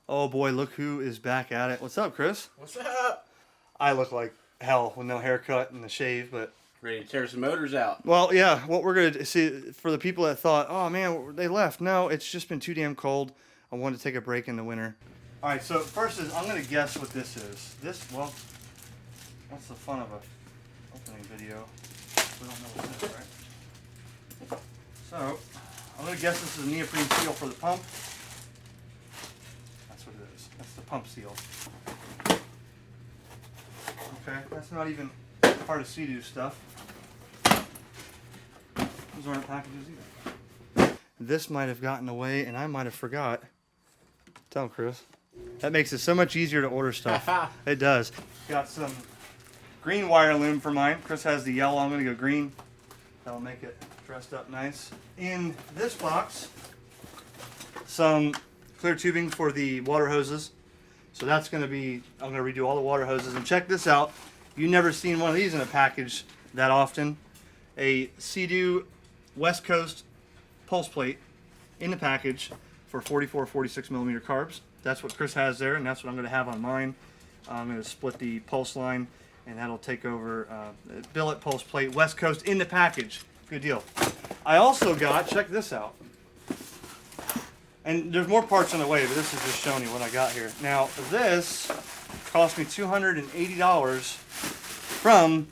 Oh boy, look who is back at it. What's up, Chris? What's up? I look like hell with no haircut and the shave, but... Ready to tear some motors out. Well, yeah, what we're going to see, for the people that thought, oh man, they left. No, it's just been too damn cold. I wanted to take a break in the winter. All right, so first is, I'm going to guess what this is. This, well, what's the fun of a opening video? We don't know what it is, right? So, I'm going to guess this is a neoprene seal for the pump. That's what it is. That's the pump seal. Okay, that's not even part of Seadoo stuff. Those aren't packages either. This might have gotten away, and I might have forgot. Tell him, Chris. That makes it so much easier to order stuff. It does. Got some green wire loom for mine. Chris has the yellow. I'm going to go green. That'll make it dressed up nice. In this box, some clear tubing for the water hoses. So that's going to be, I'm going to redo all the water hoses. And check this out. You've never seen one of these in a package that often. A Seadoo West Coast pulse plate in the package for 44, 46 millimeter carbs. That's what Chris has there, and that's what I'm going to have on mine. I'm going to split the pulse line, and that'll take over billet pulse plate West Coast in the package. Good deal. I also got, check this out. And there's more parts on the way, but this is just showing you what I got here. Now, this cost me $280 from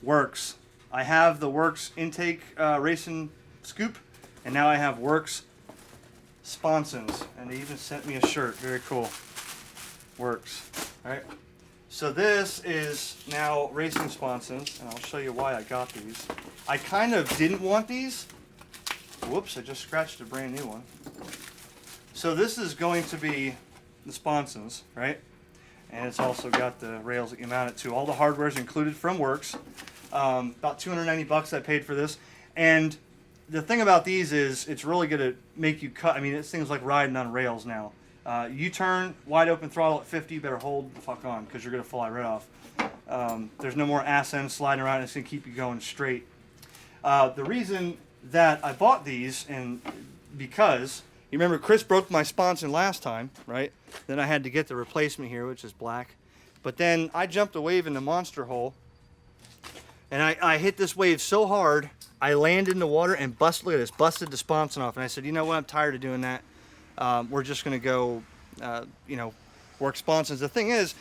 Works. I have the Works intake racing scoop, and now I have Works sponsons, and they even sent me a shirt. Very cool. Works. All right. So this is now racing sponsons, and I'll show you why I got these. I kind of didn't want these. Whoops! I just scratched a brand new one. So this is going to be the sponsons, right? And it's also got the rails that you mount it to. All the hardware is included from Works. About 290 bucks I paid for this. And the thing about these is it's really going to make you cut. I mean, this thing's like riding on rails now. You turn wide open throttle at 50, you better hold the fuck on because you're going to fly right off. There's no more ass end sliding around. It's going to keep you going straight. The reason that I bought these, and because you remember Chris broke my sponson last time, right? Then I had to get the replacement here, which is black. But then I jumped a wave in the Monster Hole, and I hit this wave so hard, I landed in the water and busted the sponson off. And I said, you know what, I'm tired of doing that. We're just going to go, work sponsons. The thing is,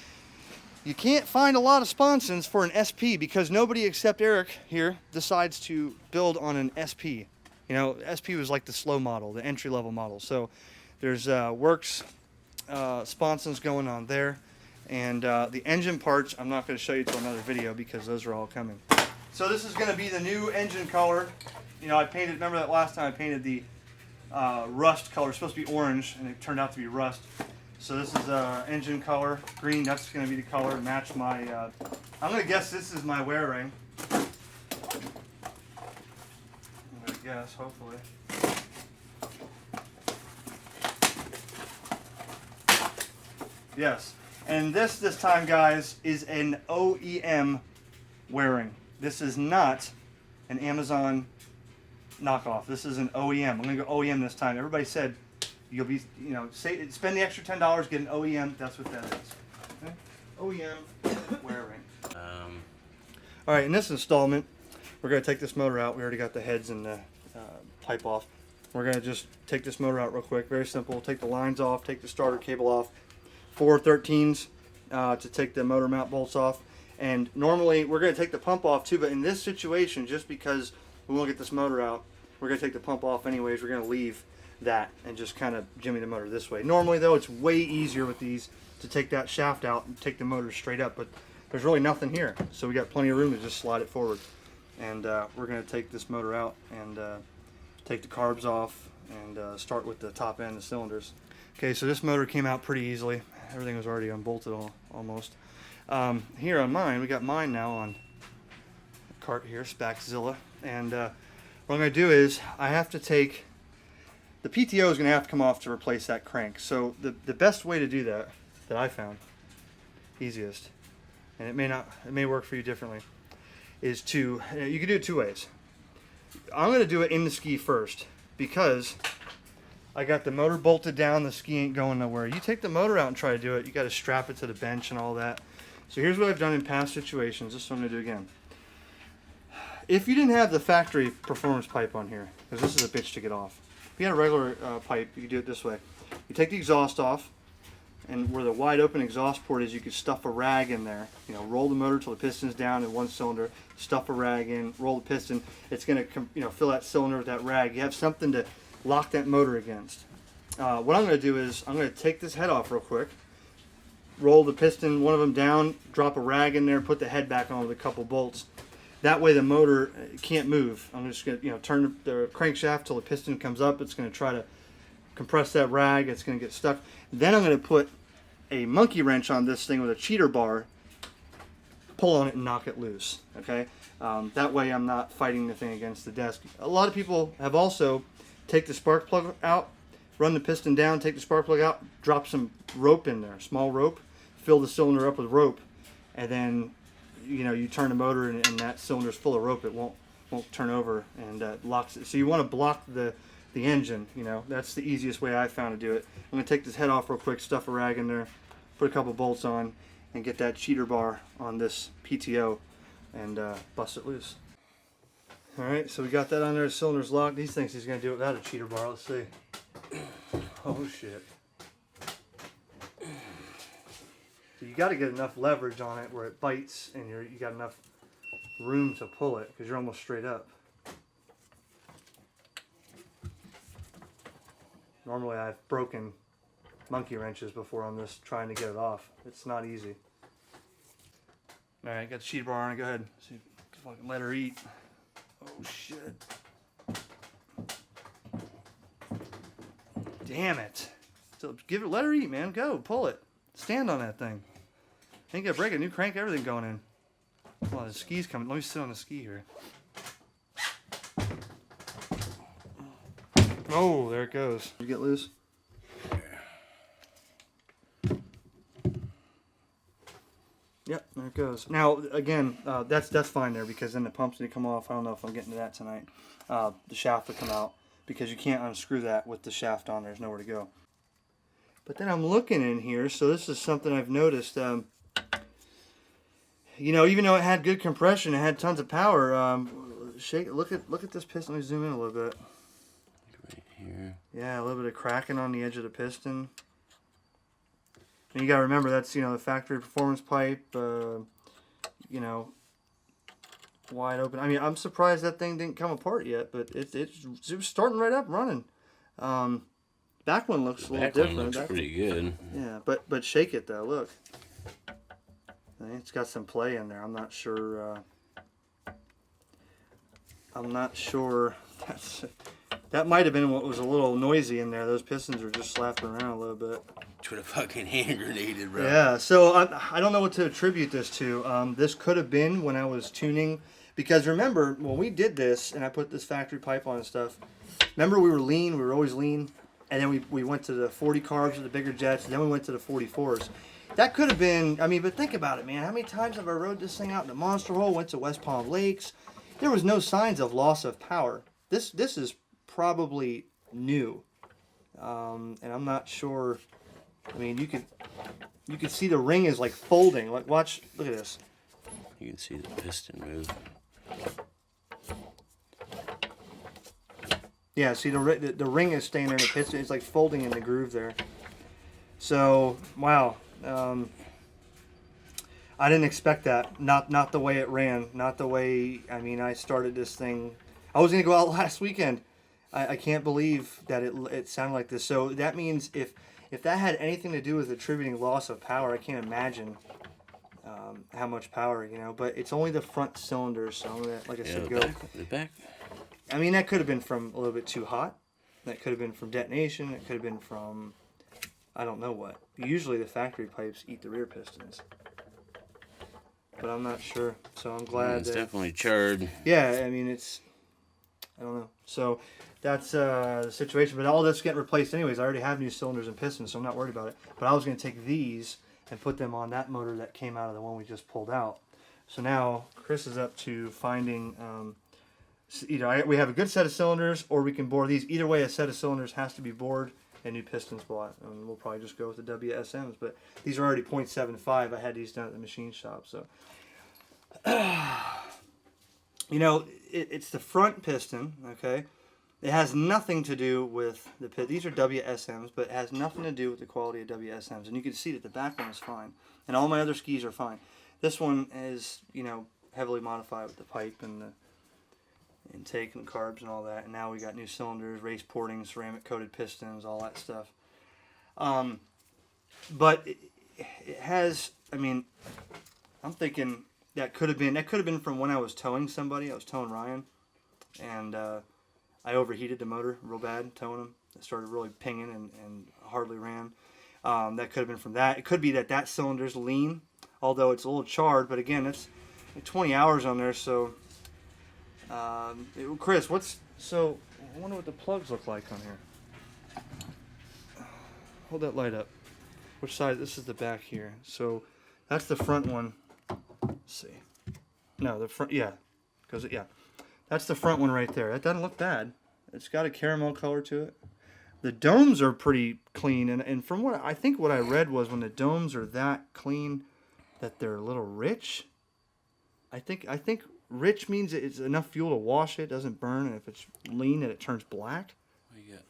you can't find a lot of sponsons for an SP because nobody except Eric here decides to build on an SP. You know, SP was like the slow model, the entry-level model. So there's Works sponsons going on there. And the engine parts, I'm not going to show you till another video because those are all coming. So this is going to be the new engine color. You know, I painted, remember that last time I painted the rust color. It's supposed to be orange, and it turned out to be rust. So this is engine color, green. That's going to be the color, match my, I'm going to guess this is my wear ring. I'm going to guess, hopefully. Yes. And this time, guys, is an OEM wearing. This is not an Amazon knockoff. This is an OEM. I'm going to go OEM this time. Everybody said you'll be, spend the extra $10, get an OEM. That's what that is. Okay? OEM wearing. All right, in this installment, we're going to take this motor out. We already got the heads and the pipe off. We're going to just take this motor out real quick. Very simple. Take the lines off, take the starter cable off. 4 13s to take the motor mount bolts off. And normally we're going to take the pump off too, but in this situation, just because we won't get this motor out, we're going to take the pump off anyways. We're going to leave that and just kind of jimmy the motor this way. Normally though, it's way easier with these to take that shaft out and take the motor straight up, but there's really nothing here. So we got plenty of room to just slide it forward. And we're going to take this motor out and take the carbs off and start with the top end, the cylinders. Okay, so this motor came out pretty easily. Everything was already unbolted almost. Here on mine, we got mine now on the cart here, Spaczilla. And what I'm going to do is I have to take, the PTO is going to have to come off to replace that crank. So the best way to do that I found, easiest, and it may work for you differently, is to, you can do it two ways. I'm going to do it in the ski first because I got the motor bolted down. The ski ain't going nowhere. You take the motor out and try to do it, you got to strap it to the bench and all that. So here's what I've done in past situations. This is what I'm going to do again. If you didn't have the factory performance pipe on here, because this is a bitch to get off. If you had a regular pipe, you could do it this way. You take the exhaust off, and where the wide open exhaust port is, you could stuff a rag in there. You know, roll the motor till the piston's down in one cylinder, stuff a rag in, roll the piston. It's going to fill that cylinder with that rag. You have something to lock that motor against. What I'm going to do is I'm going to take this head off real quick, roll the piston, one of them down, drop a rag in there, put the head back on with a couple bolts. That way the motor can't move. I'm just going to turn the crankshaft till the piston comes up. It's going to try to compress that rag. It's going to get stuck. Then I'm going to put a monkey wrench on this thing with a cheater bar, pull on it and knock it loose. Okay, that way I'm not fighting the thing against the desk. A lot of people have also take the spark plug out, run the piston down, take the spark plug out, drop some rope in there, small rope, fill the cylinder up with rope, and then you turn the motor and that cylinder's full of rope. It won't turn over and locks it. So you want to block the engine. That's the easiest way I found to do it. I'm going to take this head off real quick, stuff a rag in there, put a couple bolts on, and get that cheater bar on this PTO and bust it loose. Alright, so we got that on there. The cylinder's locked. These things he's going to do it without a cheater bar. Let's see. Oh shit. So you got to get enough leverage on it where it bites and you got enough room to pull it because you're almost straight up. Normally I've broken monkey wrenches before on this trying to get it off. It's not easy. Alright, got the cheater bar on it. Go ahead. See, fucking let her eat. Oh shit. Damn it. So let her eat, man. Go, pull it. Stand on that thing. Ain't gonna break it. New crank, everything going in. Oh, the ski's coming. Let me sit on the ski here. Oh, there it goes. You get loose? Yep, there it goes. Now, again, that's fine there because then the pumps need to come off. I don't know if I'm getting to that tonight. The shaft will come out because you can't unscrew that with the shaft on. There's nowhere to go. But then I'm looking in here, so this is something I've noticed. Even though it had good compression, it had tons of power. Look at this piston. Let me zoom in a little bit. Right here. Yeah, a little bit of cracking on the edge of the piston. And you gotta remember that's the factory performance pipe. Wide open. I mean, I'm surprised that thing didn't come apart yet, but it was starting right up running. Back one looks a little different. Looks pretty good. Yeah, but shake it though. Look, it's got some play in there. I'm not sure. That might have been what was a little noisy in there. Those pistons are just slapping around a little bit. Would have fucking hand grenaded, bro. Yeah, so I don't know what to attribute this to. This could have been when I was tuning, because remember when we did this and I put this factory pipe on and stuff. Remember we were always lean, and then we went to the 40 carbs with the bigger jets, and then we went to the 44s. That could have been. But think about it, man. How many times have I rode this thing out in the Monster Hole? Went to West Palm Lakes. There was no signs of loss of power. This is probably new, and I'm not sure. You could see the ring is like folding. Like look at this. You can see the piston move. Yeah, see the ring is staying there in the piston. It's like folding in the groove there. So wow, I didn't expect that. Not the way it ran. Not the way. I started this thing. I was gonna go out last weekend. I can't believe that it sounded like this. So that means if that had anything to do with attributing loss of power, I can't imagine how much power, But it's only the front cylinder, so I'm gonna, like I said, go. The back. That could have been from a little bit too hot. That could have been from detonation. It could have been from, I don't know what. Usually the factory pipes eat the rear pistons, but I'm not sure. So I'm glad. It's definitely charred. Yeah, it's. I don't know. So that's the situation. But all that's getting replaced anyways. I already have new cylinders and pistons, so I'm not worried about it. But I was going to take these and put them on that motor that came out of the one we just pulled out. So now Chris is up to finding either we have a good set of cylinders, or we can bore these. Either way, a set of cylinders has to be bored and new pistons bought. And we'll probably just go with the WSMs. But these are already 0.75. I had these done at the machine shop. So, you know, it's the front piston, okay? It has nothing to do with the pit. These are WSMs, but it has nothing to do with the quality of WSMs. And you can see that the back one is fine. And all my other skis are fine. This one is, you know, heavily modified with the pipe and the intake and the carbs and all that. And now we got new cylinders, race porting, ceramic coated pistons, all that stuff. But it has, I mean, I'm thinking that could have been from when I was towing somebody. I was towing Ryan, and I overheated the motor real bad towing him. It started really pinging and hardly ran. That could have been from that. It could be that cylinder's lean, although it's a little charred. But again, it's 20 hours on there. So, Chris, I wonder what the plugs look like on here. Hold that light up. Which side? This is the back here. So that's the front one. Let's see. No, the front. Yeah, yeah. That's the front one right there. That doesn't look bad. It's got a caramel color to it. The domes are pretty clean, and from what I think what I read was when the domes are that clean that they're a little rich. I think rich means it's enough fuel to wash it, doesn't burn, and if it's lean that it turns black. What you got?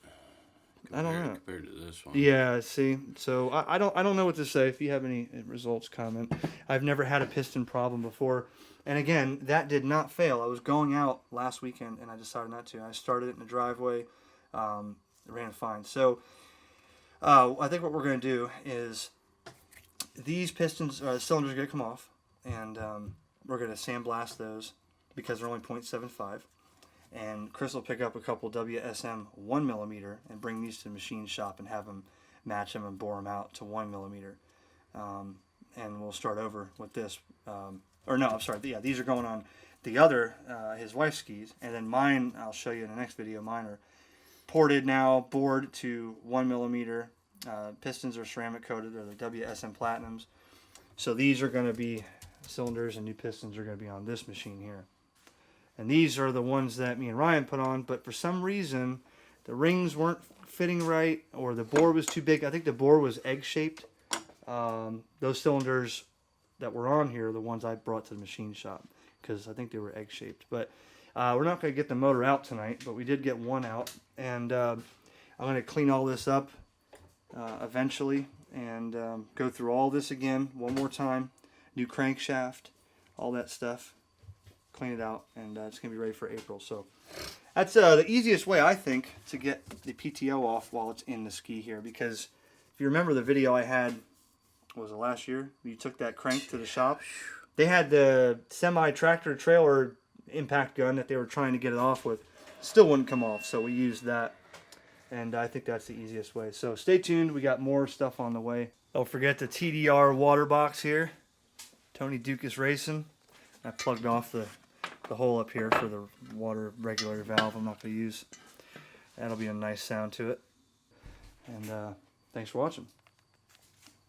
I don't know. Compared to this one. Yeah, see. So I don't know what to say. If you have any results, comment. I've never had a piston problem before. And again, that did not fail. I was going out last weekend, and I decided not to. I started it in the driveway. It ran fine. So I think what we're going to do is these pistons, cylinders are going to come off, and we're going to sandblast those because they're only 0.75. And Chris will pick up a couple WSM 1mm and bring these to the machine shop and have them match them and bore them out to 1mm. And we'll start over with this. Yeah, these are going on the other, his wife's skis. And then mine, I'll show you in the next video, mine are ported now, bored to 1mm. Pistons are ceramic coated, or the WSM Platinums. So these are going to be cylinders, and new pistons are going to be on this machine here. And these are the ones that me and Ryan put on, but for some reason, the rings weren't fitting right, or the bore was too big. I think the bore was egg-shaped. Those cylinders that were on here are the ones I brought to the machine shop, because I think they were egg-shaped. But we're not going to get the motor out tonight, but we did get one out. And I'm going to clean all this up eventually, and go through all this again one more time. New crankshaft, all that stuff. Clean it out, and it's going to be ready for April. So that's the easiest way, I think, to get the PTO off while it's in the ski here. Because if you remember the video I had, was it last year? You took that crank to the shop. They had the semi-tractor trailer impact gun that they were trying to get it off with. Still wouldn't come off, so we used that. And I think that's the easiest way. So stay tuned. We got more stuff on the way. Don't forget the TDR water box here. Tony Dukas Racing. I plugged off the hole up here for the water regulator valve I'm not going to use. That'll be a nice sound to it. And thanks for watching.